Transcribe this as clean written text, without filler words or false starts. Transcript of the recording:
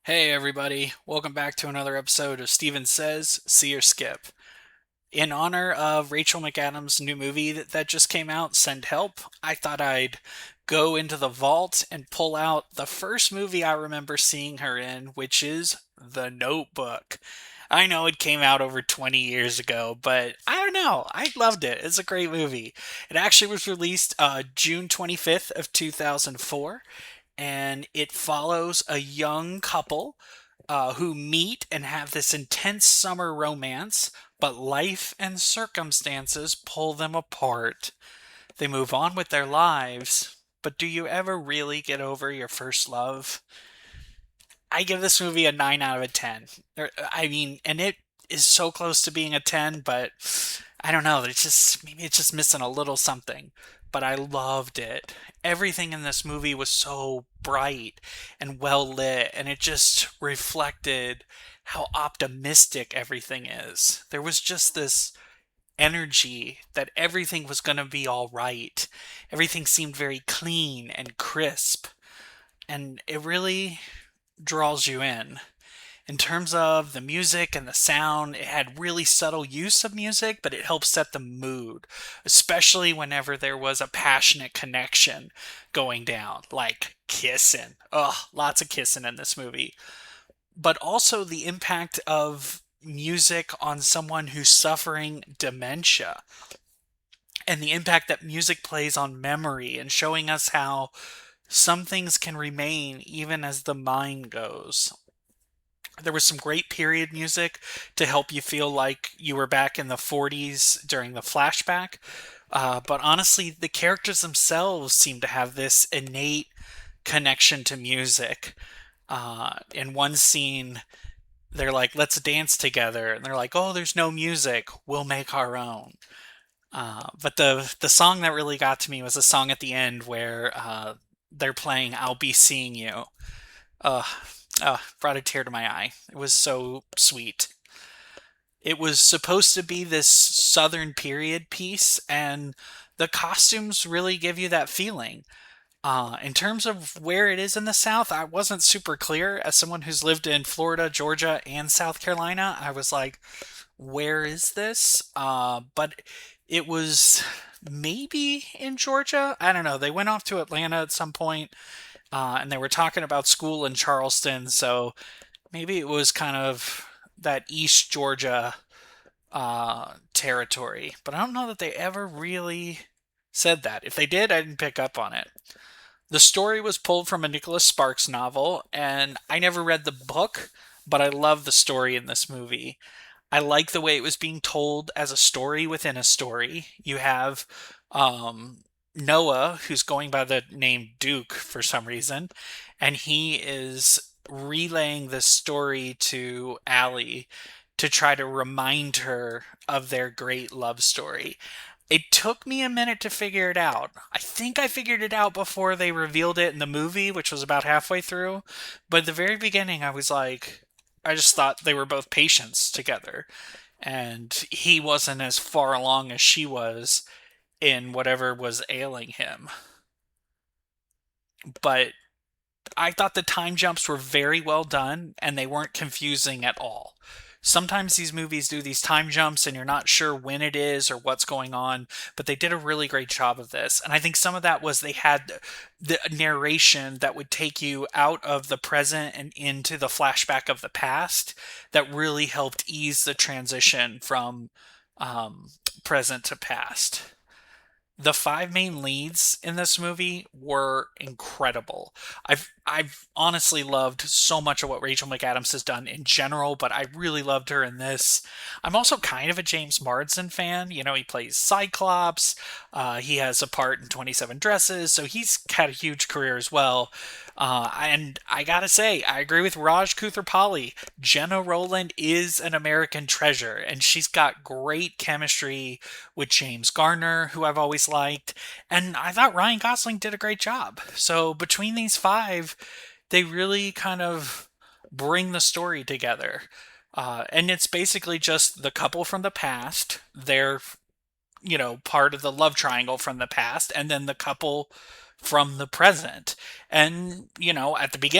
Hey everybody, welcome back to another episode of Steven Says, See or Skip. In honor of Rachel McAdams' new movie that just came out, Send Help, I thought I'd go into the vault and pull out the first movie I remember seeing her in, which is The Notebook. I know it came out over 20 years ago, but I don't know. I loved it. It's a great movie. It actually was released June 25th of 2004, and it follows a young couple who meet and have this intense summer romance, but life and circumstances pull them apart. They move on with their lives, but do you ever really get over your first love? I give this movie a 9 out of a 10. And it is so close to being a 10, but I don't know. Maybe it's just missing a little something. But I loved it. Everything in this movie was so bright and well lit, and it just reflected how optimistic everything is. There was just this energy that everything was going to be all right. Everything seemed very clean and crisp, and it really draws you in. In terms of the music and the sound, it had really subtle use of music, but it helped set the mood, especially whenever there was a passionate connection going down, like kissing. Ugh, lots of kissing in this movie. But also the impact of music on someone who's suffering dementia, and the impact that music plays on memory, and showing us how some things can remain even as the mind goes. There was some great period music to help you feel like you were back in the 40s during the flashback. But honestly, the characters themselves seem to have this innate connection to music. In one scene, they're like, let's dance together. And they're like, oh, there's no music. We'll make our own. But the song that really got to me was a song at the end where they're playing I'll Be Seeing You. Uh, Brought a tear to my eye. It was so sweet. It was supposed to be this Southern period piece, and the costumes really give you that feeling. In terms of where it is in the South, I wasn't super clear. As someone who's lived in Florida, Georgia, and South Carolina, I was like, where is this? But it was maybe in Georgia. I don't know. They went off to Atlanta at some point, and they were talking about school in Charleston, so maybe it was kind of that East Georgia territory. But I don't know that they ever really said that. If they did, I didn't pick up on it. The story was pulled from a Nicholas Sparks novel, and I never read the book, but I love the story in this movie. I like the way it was being told as a story within a story. You have Noah, who's going by the name Duke for some reason, and he is relaying this story to Allie to try to remind her of their great love story. It took me a minute to figure it out. I think I figured it out before they revealed it in the movie, which was about halfway through. But at the very beginning, I was like, I just thought they were both patients together. And he wasn't as far along as she was in whatever was ailing him. But I thought the time jumps were very well done and they weren't confusing at all. Sometimes these movies do these time jumps and you're not sure when it is or what's going on, but they did a really great job of this. And I think some of that was they had the narration that would take you out of the present and into the flashback of the past that really helped ease the transition from present to past. The five main leads in this movie were incredible. I've honestly loved so much of what Rachel McAdams has done in general, but I really loved her in this. I'm also kind of a James Marsden fan. You know, he plays Cyclops. He has a part in 27 Dresses, so he's had a huge career as well. And I gotta say, I agree with Raj Koothrappali. Jenna Rowland is an American treasure, and she's got great chemistry with James Garner, who I've always liked, and I thought Ryan Gosling did a great job. So between these five, they really kind of bring the story together. And it's basically just the couple from the past. They're, part of the love triangle from the past, and then the couple from the present. And, at the beginning,